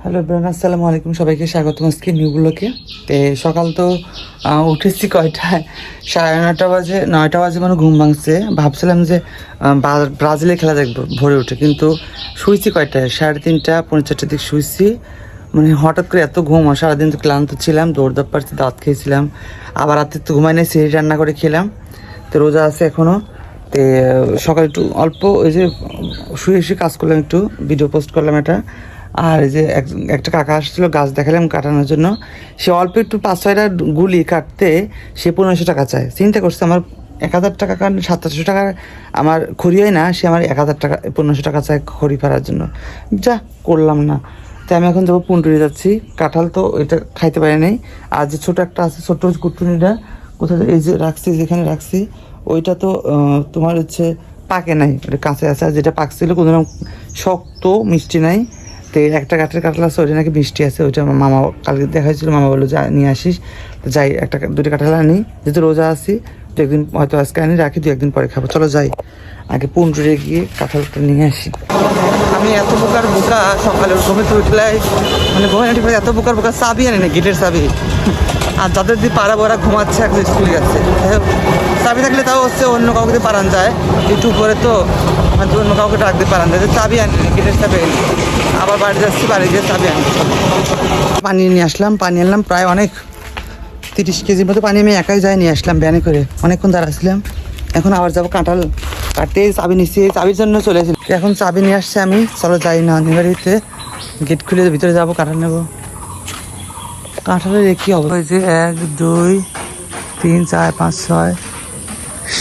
Hello bran, আসসালামু আলাইকুম। সবাইকে স্বাগত আজকে নিউ ব্লগে। সকাল তো উঠেছি কয়টায়, 9:30 বাজে, 9টা বাজে মানে ঘুম ভাঙছে। ভাবছিলাম যে ব্রাজিলের খেলা দেখবো ভোরে উঠে, কিন্তু শুয়েছি কয়টায়, 3:30 পৌনে 4টার দিকে শুয়েছি। মানে হঠাৎ করে এত ঘুম, সারাদিন তো ক্লান্ত ছিলাম, দৌড় পারছি, দাঁত খেয়েছিলাম, আবার রাতে তো ঘুমাই নাই, সেরি রান্না করে খেলাম। তো রোজা আছে এখনও। তো সকালে একটু অল্প ওই যে শুয়ে শুয়ে কাজ করলাম, একটু ভিডিও পোস্ট করলাম এটা। আর এই যে একটা কাকা আসছিল গাছ দেখালাম কাটানোর জন্য, সে অল্প একটু 5-6টা গুলি কাটতে সে 1500 টাকা চায়। চিন্তা করছে আমার 1000 টাকা কারণ 700 টাকা আমার খড়ি হয় না, সে আমার 1000 টাকা 1500 টাকা চায় খড়ি ফেরার জন্য। যা করলাম না। তো আমি এখন যাবো পুন্টুরি যাচ্ছি। কাঁঠাল তো এটা খাইতে পারি নাই। আর যে ছোটো একটা আছে, ছোটো কুটুনিটা কোথায় এই যে রাখছি, যেখানে রাখছি ওইটা তো তোমার হচ্ছে পাকে নাই, ওটা কাঁচা আছে। আর যেটা পাকছিল কোনো শক্ত মিষ্টি নাই। তো একটা কাঠের কাঁঠাল আছে, ওইটা নাকি মিষ্টি আছে। ওইটা আমার মামা কালকে দেখাইছিল, মামা বললো যা নিয়ে আসিস। তো যাই, দুটো কাঁঠাল আনি, যেহেতু রোজা আছি। দু একদিন হয়তো আজকে আনি, রাখি 2 একদিন পরে খাবো। চলো যাই, আগে পুন্টুরে গিয়ে কাঁঠালটা নিয়ে আসি। আমি এত বোকা সকালে ঘুমেতে উঠলাই, মানে ঘুমে উঠে এত বোকা চাবি আনি না, গেটের চাবি। আর যাদের দিয়ে পাড়াবো ওরা ঘুমাচ্ছে, একদম স্কুল যাচ্ছে। চাবি থাকলে তাও হচ্ছে অন্য কাউকে দিয়ে পারান যায়, একটু উপরে তো অন্য কাউকে ডাক দিয়ে পারান যায়। চাবি আনি, গেটের চাবি আনি। আবার বাড়ি যাচ্ছি, বাড়ি গিয়ে চাবি আনি। পানি নিয়ে আসলাম, পানি আনলাম প্রায় অনেক 30 কেজির মতো পানি আমি একাই যাই নিয়ে আসলাম ব্যানে করে। অনেকক্ষণ দাঁড়াচ্ছিলাম। এখন আবার যাবো কাঁঠাল কাটতে, চাবি নিচ্ছি, চাবির জন্য চলে এসেছি। এখন চাবি নিয়ে আসছে আমি, চলো যাই না বাড়িতে, গেট খুলে ভিতরে যাবো, কাঁঠাল নেবো। কাঁঠালের কী হবে, ওই যে 1 2 3 4 5 6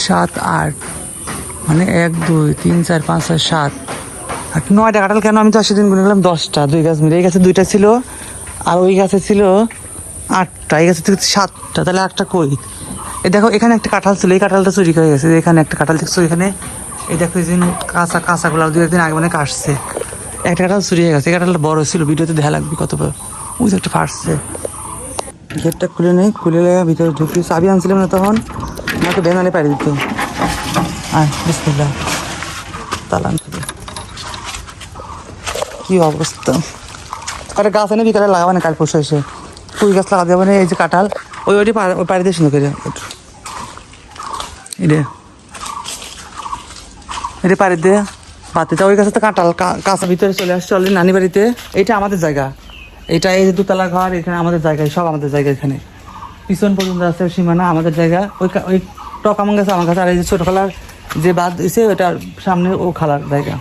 7 8, মানে 1 2 3 4 5 6 7 8 9টা কাঁঠাল। কেন আমি তো সেদিন গুনে গেলাম 10টা, 2 গাছ মিলে। এই গাছে 2টা ছিল, আর ওই গাছে ছিল 8টা, এই গাছে থেকে 7টা, তাহলে 8টা কই? এই দেখো এখানে একটা কাঁঠাল ছিল, এই কাঁঠালটা চুরি হয়ে গেছে। এখানে একটা কাঁঠাল দেখছো, এখানে এই দেখো এই যে কাঁচাগুলো 2 একদিন আগে মানে কাটছে। একটা কাঁঠাল চুরি হয়ে গেছে, এই কাঁঠালটা বড় ছিল, ভিডিওতে দেখা লাগবে কত বড়। ওই যে একটা ফাটছে। গেটটা খুলে নেই, খুলে ভিতরে ঢুকি। চাবি আনছিলাম না তখন, আমাকে বেনালে পাড়ি দিত। আয় বিসমিল্লাহ, তালা আনছিল। কী অবস্থা! কটা গাছ এনে বিকালে লাগাবো না, কাল পরশু এসে ফুল গাছ লাগা যাবে না। এই যে কাঁঠাল, ওই পাড়ি দিয়ে সুন্দর করে এটা পাড়ি দিয়ে বাতিতে। ওই গাছে তো কাঁঠাল কাঁচা ভিতরে চলে আসছে অলরেডি নানি বাড়িতে। এইটা আমাদের জায়গা, এটা এই যে 2তলা ঘর, এখানে আমাদের জায়গায়, সব আমাদের জায়গা। এখানে পিছন পর্যন্ত আছে সীমানা আমাদের জায়গা। ওই টক আমার কাছে, আমার কাছে। আর এই যে ছোটো খালার যে বাদ দিয়েছে ওটার সামনে ও খালার জায়গা।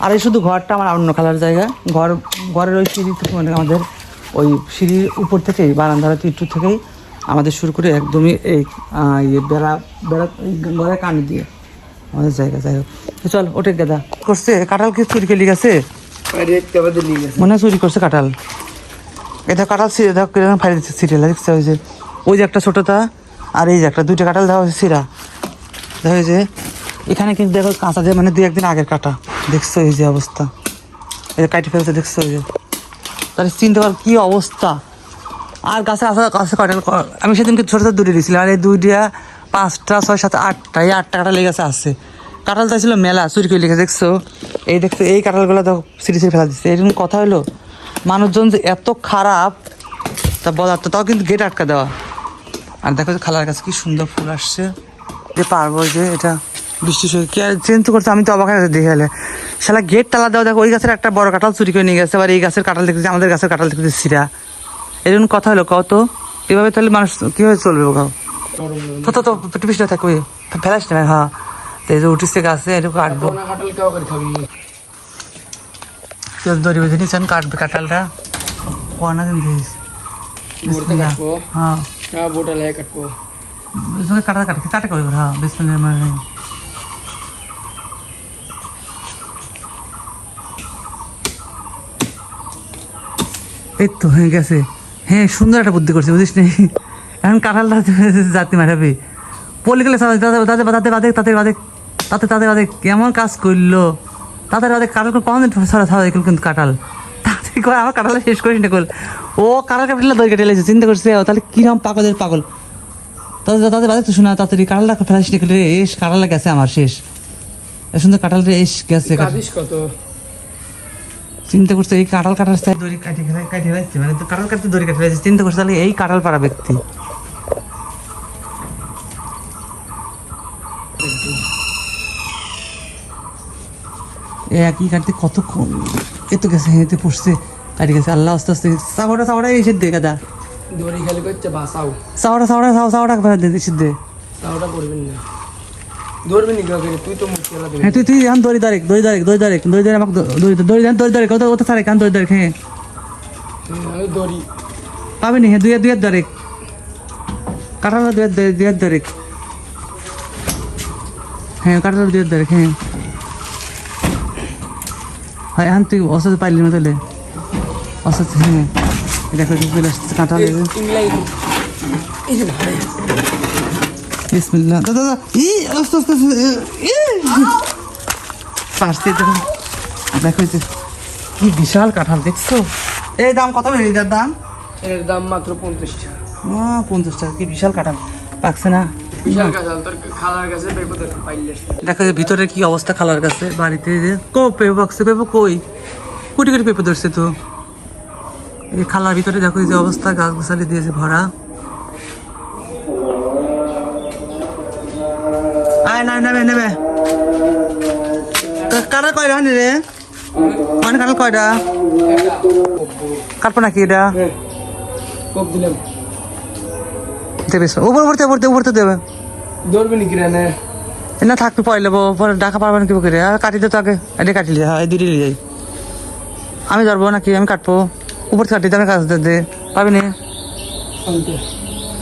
আর এই শুধু ঘরটা আমার অন্য খালার জায়গা। ঘরের ওই সিঁড়ি থেকে, মানে আমাদের ওই সিঁড়ির উপর থেকেই, বারান্দার তিট্টু থেকেই আমাদের শুরু করে একদমই এই বেড়া ঘরের কানে দিয়ে আমাদের জায়গা। যাই হোক, চল ওঠে গেদা করছে। কাঁঠাল কি চুরি করে গেছে, মনে হয় চুরি করছে কাঁঠাল। এটা কাঁঠাল ছিঁড়ে দেখো কিরকম ফাইল দিচ্ছে, সিরিয়াল দেখছে। ওই যে একটা ছোটোটা, আর এই যে একটা 2টা কাঁঠাল দেওয়া হয়েছে সিরা। দেখা হয়েছে এখানে, কিন্তু দেখো কাঁচা যে মানে 2 একদিন আগের কাটা, দেখছো এই যে অবস্থা। এই যে কাটি ফেলছে, দেখছো এই যে। তাহলে চিনতে পার কী অবস্থা। আর গাছে কাছে কাঁঠাল আমি সেদিনকে ছোটো ছোটো 2টা দিয়েছিলাম, আর এই 2টা 5টা 6 7 8টা, এই 8টা কাঁঠাল লেগে গেছে আসছে। কাঁঠাল তো ছিল মেলা, চুরি করে লেগেছে, দেখছো। এই দেখছো এই কাঁঠালগুলো দেখো সিঁড়ি ফেলা দিচ্ছে। এরকম কথা হলো, মানুষজন যে এত খারাপ তা বলার তো। তাও কিন্তু গেট আটকা দেওয়া। আর দেখো খালার কাছে কি সুন্দর ফুল আসছে, যে পারবো যে এটা বৃষ্টির সঙ্গে কে চেঞ্জ করছে। আমি তো অবাক হয়ে দেখে গেলে শালা গেট তালা দেওয়া। দেখো ওই গাছের একটা বড় কাঁঠাল চুরি করে নিয়ে গেছে, আবার এই গাছের কাঁঠাল দেখতেছি, আমাদের গাছের কাঁঠাল দেখতেছি সিরা। এরকম কথা হলো কত? এভাবে তাহলে মানুষ কীভাবে চলবে? কাউ তো বৃষ্টি থাকবে, ফেলাস না। হ্যাঁ, এই যে উঠিসে গাছে, এরকম কাটবো। দড়ি বেঁধে নিচ্ছেন, কাটবে কাঁঠালটা। কোয়ানা কিন্তু হ্যাঁ কাটা করবে। হ্যাঁ বিসমিল্লাহ মানে এই তো হয়ে গেছে। হ্যাঁ, সুন্দর একটা বুদ্ধি করছে, বুঝিস নি? এখন কাঁঠালটা জাতি মারাবে, পলি গেলে তাতে বাদে কেমন কাজ করলো। তাদের বাদে কাঁঠাল কখন কিন্তু কাঁঠাল তাড়াতাড়ি করে আমার কাঁঠালটা শেষ করিস না কল। ও কাঁঠাল কাটলে দই কেটে লেগেছে, চিন্তা করছে তাহলে কিরকম পাগলের পাগল। তাদের বাদে তো শোনা, তাড়াতাড়ি কাঁঠালটা ফেলাস নি রে। এস কাঁঠালটা গেছে আমার শেষ। এ সুন্দর কাঁঠালটা এস গেছে। চিন্তা করছে এই কাঁঠাল কাটার দড়ি কাটে যাচ্ছে, মানে তো কাঁঠাল কাটতে দড়ি কাটে যাচ্ছে, চিন্তা করছে তাহলে এই কাঁঠাল পাড়া ব্যক্তি। একই কাটতে কতক্ষণ এত গেছে, হেঁটে পড়ছে কাটি গেছে। আল্লাহ আস্তে আস্তে চাওড়া এসে দে গাদা দড়ি খালি করছে বাসাও চাওড়া এসে দে। চাওটা করবেন না, ধরবি নি কাকে, তুই তো মুখ খেলা দিবি। হ্যাঁ তুই আন দড়ি দাঁড়িয়ে আমাকে দড়ি দাঁড়িয়ে ওটা ছাড়ে কান দড়ি দাঁড়িয়ে। হ্যাঁ আমি দড়ি পাবি নি, হ্যাঁ দুই হাত দাঁড়িয়ে কাঁঠাল দুই হাত দাঁড়িয়ে। হ্যাঁ কাঁঠাল দুই হাত দাঁড়িয়ে। হ্যাঁ হয় এখন তুই অসুস্থ পাইলি না তাহলে অসুস্থ। হ্যাঁ দেখো চলে আসছে কাঁঠাল। বিসমিল্লাহ দাদা ই আস্তে আস্তে পাশে দেখো, দেখো কি বিশাল কাঁঠাল দেখছো। এই দাম কত এটার দাম? এর দাম মাত্র 50 টাকা। 50 টাকা, কি বিশাল কাঁঠাল পাকছে না। বিশাল কাঁঠাল তোর খালার কাছে পেপোতে পাইলে। দেখো যে ভিতরে কি অবস্থা খালার কাছে বাড়িতে, যে পেঁপে পাকছে, পেঁপে কই কোটি কোটি পেঁপে ধরছে তো। এই খালার ভিতরে দেখো যে অবস্থা, গাছ গোছালি দিয়েছে ভরা। আয় না নেবে কাটাল কয়টা হানি রে, মানে কাটাল কয়টা কাটবো নাকি এটা কোপ দিলাম, দেবে উপরতে দেবে। ধরবি নি কিরা না না থাকবি পরে নেবো, পরে ডাকা পারবেন কি করে। আর কাটি দে তো আগে, এটা কাটিলে হ্যাঁ এই দুটি যাই। আমি ধরবো নাকি আমি কাটবো? উপর থেকে কাটি দে, আমার কাছে দে পাবি নি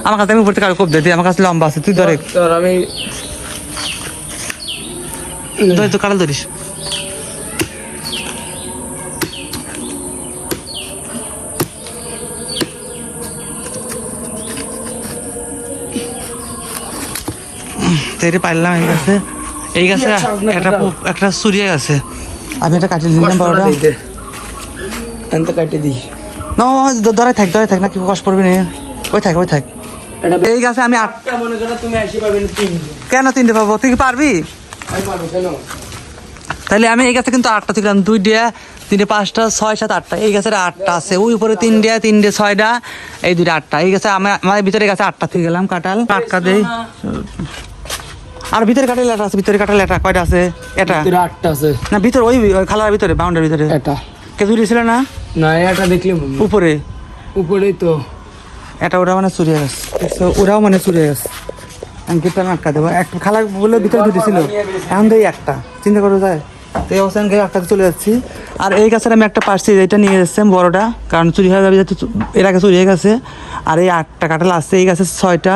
আমার কাছে। আমি উপর থেকে কোপ দে, আমার কাছে লম্বা আছে, তুই ধরে তোর আমি তুই কাটাল ধরিস। পারলাম এই গাছে একটা চুরিয়া গেছে, আমি এটা কাটিয়ে দিলাম বড়টা। কাটি দিই ধরে থাক না, কি কষ্ট পড়বি না, ওই থাক। এই গাছে আমি মনে করো তুমি আসি পাবেন কেন 3টে পাবো, তুই কি পারবি? আমি পারবো কেন? তাহলে আমি এই গাছে কিন্তু 8টা তুললাম, 2 ডিয়া 3টে 5টা 6 7 8টা। এই গাছের 8টা আছে, ওই উপরে 3 ডিয়া 3টে 6টা, এই 2টে 8টা। এই গাছে আমার ভিতরে গাছে 8টা থেকে গেলাম কাঁঠাল টাটকা দেই। আর ভিতরে কাঁঠাল এটা আছে, ভিতরে কাঁঠাল এটা কয়টা আছে? এটা 8টা আছে না, ভিতরে ওই খালার ভিতরে বাউন্ডারির ভিতরে এটা কেজুরি ছিল না, না এটা দেখলে উপরেই তো এটা ওরা মানে চুরি গেছে, ওরাও মানে চুরি গেছে। আমি গেটটা আটকা দেবো, একটা খালা বলে ভিতরে দুটি ছিল, এখন দেই একটা, চিন্তা করে যায়। তো এই অবস্থান গিয়ে আটকাতে চলে যাচ্ছি। আর এই গাছের আমি একটা পারছি, এটা নিয়ে যাচ্ছি বড়টা, কারণ চুরি হয়ে যাবে, যেহেতু এর আগে চুরি হয়ে গেছে। আর এই 8টা কাঁঠাল আসছে, এই গাছের 6টা,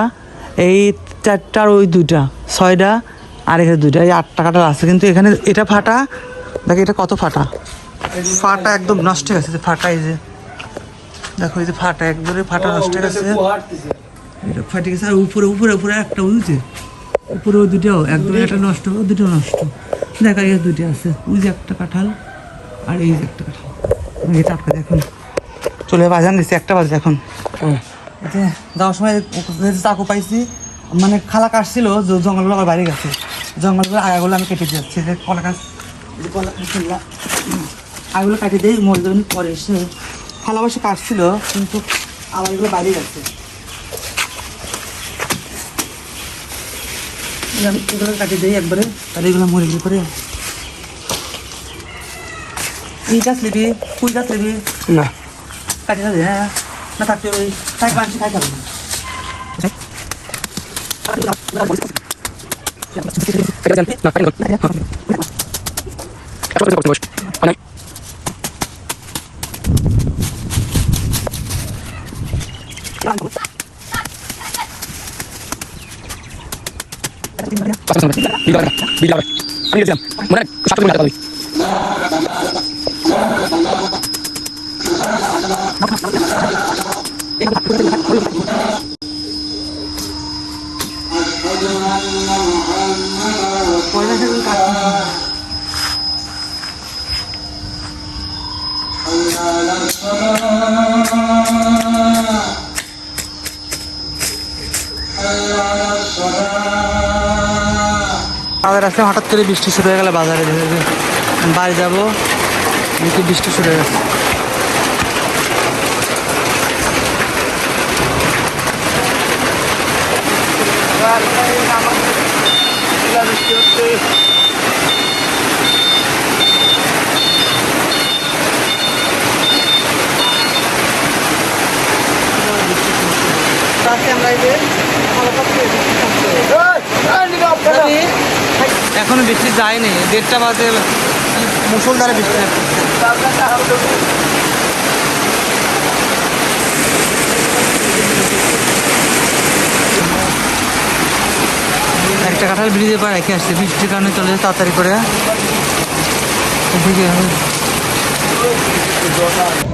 এই 4টা আর ওই 2টা 6টা, আর এখানে 2টা, এই 8টা কাঁঠাল আছে। কিন্তু এখানে এটা ফাটা, দেখো এটা কত ফাটা একদম নষ্ট হয়ে গেছে। ফাটা এই যে দেখো, এই যে ফাটা একবারে ফাটা নষ্ট হয়ে গেছে, এটা ফাটে গেছে। আর উপরে একটা উঠছে, উপরে ওই 2টাও একদম, একটা নষ্ট, ওই 2টাও নষ্ট। দেখা গেছে 2টা আছে, ওই যে একটা কাঁঠাল আর এই যে একটা কাঁঠাল। এটা আটকা দেখুন চলে বাজান দিচ্ছে, 1টা বাজে এখন। যাওয়ার সময় চাকু পাইছি, মানে খালা কাটছিল জঙ্গলগুলো আমার বাড়ি গেছে, জঙ্গলগুলো আগাগুলো আমি কেটে যাচ্ছি। যে কলা গাছ আগুলো কাটিয়ে দিই, মরে যাবেন পরে এসে। খালা বসে কাটছিল, কিন্তু আমার এগুলো বাইরে গেছে। আমি এগুলো কাটিয়ে দিই একবারে, তাহলে এগুলো মরে গেলে পরে। এই গাছ নিবি, কুই গাছ নিবি না কাটিয়ে যাবে। হ্যাঁ না থাকতে ওই খাই পাঁচি খাই থাকবে। বাজার আসলে হঠাৎ করে বৃষ্টি শুরু হয়ে গেলে বাজারে বাড়ি যাবো, দেখি বৃষ্টি শুরু হয়ে গেছে। বৃষ্টি হচ্ছে। আমরা এই যে এখনো বৃষ্টি যায়নি, 1:30 বাজে মুষলধারে বৃষ্টি নামছে। একটা কাঁঠাল ব্রিজের পর রেখে আসছে, বৃষ্টির কারণে চলে যায় তাড়াতাড়ি করে। এদিকে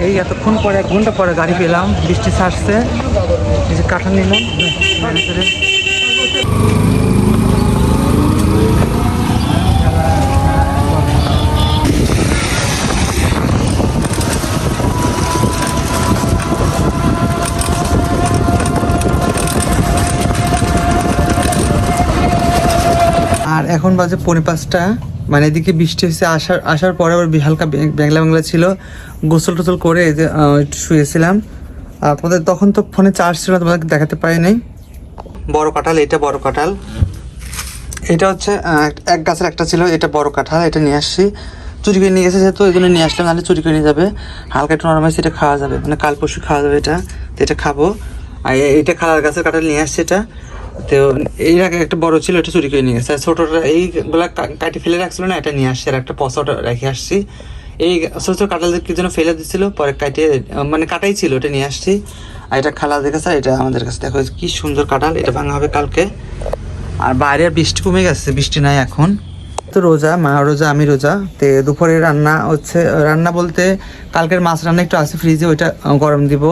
এই এতক্ষণ পরে 1 ঘন্টা পরে গাড়ি পেলাম, বৃষ্টি ছাড়ছে, এই যে কাঁঠাল নিলাম। আর এখন বাজে 4:45, মানে এদিকে বৃষ্টি হয়েছে, আসার পরে আবার হালকা বাংলা বাংলা ছিল। গোসল টোসল করে এই যে একটু শুয়েছিলাম। তোমাদের তখন তো ফোনে চার্জ ছিল না, তোমাদের দেখাতে পারি নাই। বড় কাঁঠাল, এটা বড় কাঁঠাল, এটা হচ্ছে এক গাছের একটা ছিল, এটা বড় কাঁঠাল, এটা নিয়ে আসছি। চুরি করে নিয়ে গেছে যেহেতু ওই জন্য নিয়ে আসলাম, নাহলে চুরি করে নিয়ে যাবে। হালকা একটু নরম হয়েছে, এটা খাওয়া যাবে, মানে কাল পরশু খাওয়া যাবে এটা, তো এটা খাবো। আর এটা খালার গাছের কাঁঠাল নিয়ে আসছে এটা, তো এর আগে একটা বড় ছিল, এটা চুরি করে নিয়ে গেছে। আর ছোটোটা এইগুলা কাটি ফেলে রাখছিল না, এটা নিয়ে আসছে। আর একটা পচাটা রেখে আসছি। এই ছোটো ছোটো কাঁঠাল কি জন্য ফেলে দিচ্ছিল, পরে কাটিয়ে মানে কাটাই ছিল, এটা নিয়ে আসছি। আর এটা খালাদের কাছে, এটা আমাদের কাছে। দেখো কি সুন্দর কাঁঠাল, এটা ভাঙা হবে কালকে। আর বাইরে বৃষ্টি কমে গেছে, বৃষ্টি নাই এখন। তো রোজা, মা রোজা, আমি রোজা। তো দুপুরে রান্না হচ্ছে, রান্না বলতে কালকের মাছ রান্না একটু আছে ফ্রিজে, ওইটা গরম দিব।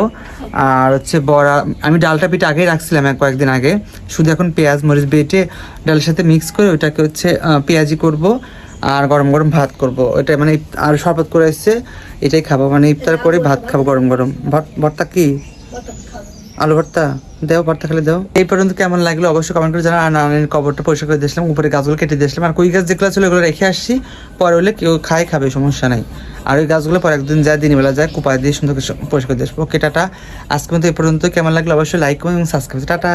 আর হচ্ছে বড়া, আমি ডালটা পিঠে আগেই রাখছিলাম কয়েকদিন আগে, শুধু এখন পেঁয়াজ মরিচ বেটে ডালের সাথে মিক্স করে ওইটাকে হচ্ছে পেঁয়াজি করব। আর গরম গরম ভাত করব, ওইটা মানে আর শরবত করে এসছে, এটাই খাবো, মানে ইফতার করে ভাত খাবো গরম গরম। ভর্তা কি? আলু ভর্তা দেও, ভর্তা খেলে দেও। এই পর্যন্ত কেমন লাগলো অবশ্যই কমেন্ট করে জানাও। আর নানানের কবরটা পরিষ্কার করে দিয়েছিলাম, উপরে গাছগুলো কেটে দিয়েছিলাম। আর কুই গাছ যেগুলো ছিল ওগুলো রেখে আসছি, পরে হলে কেউ খাবে, সমস্যা নাই। আর ওই গাছগুলো পরে একদিন যায়, দিনের বেলা যায়, কুপায় দিয়ে সুন্দর করে পরিষ্কার দিয়ে আসবো। ওকে টাটা, আজকে মতো এই পর্যন্ত। কেমন লাগলো অবশ্যই লাইক এবং সাবস্ক্রাইব। টাটা।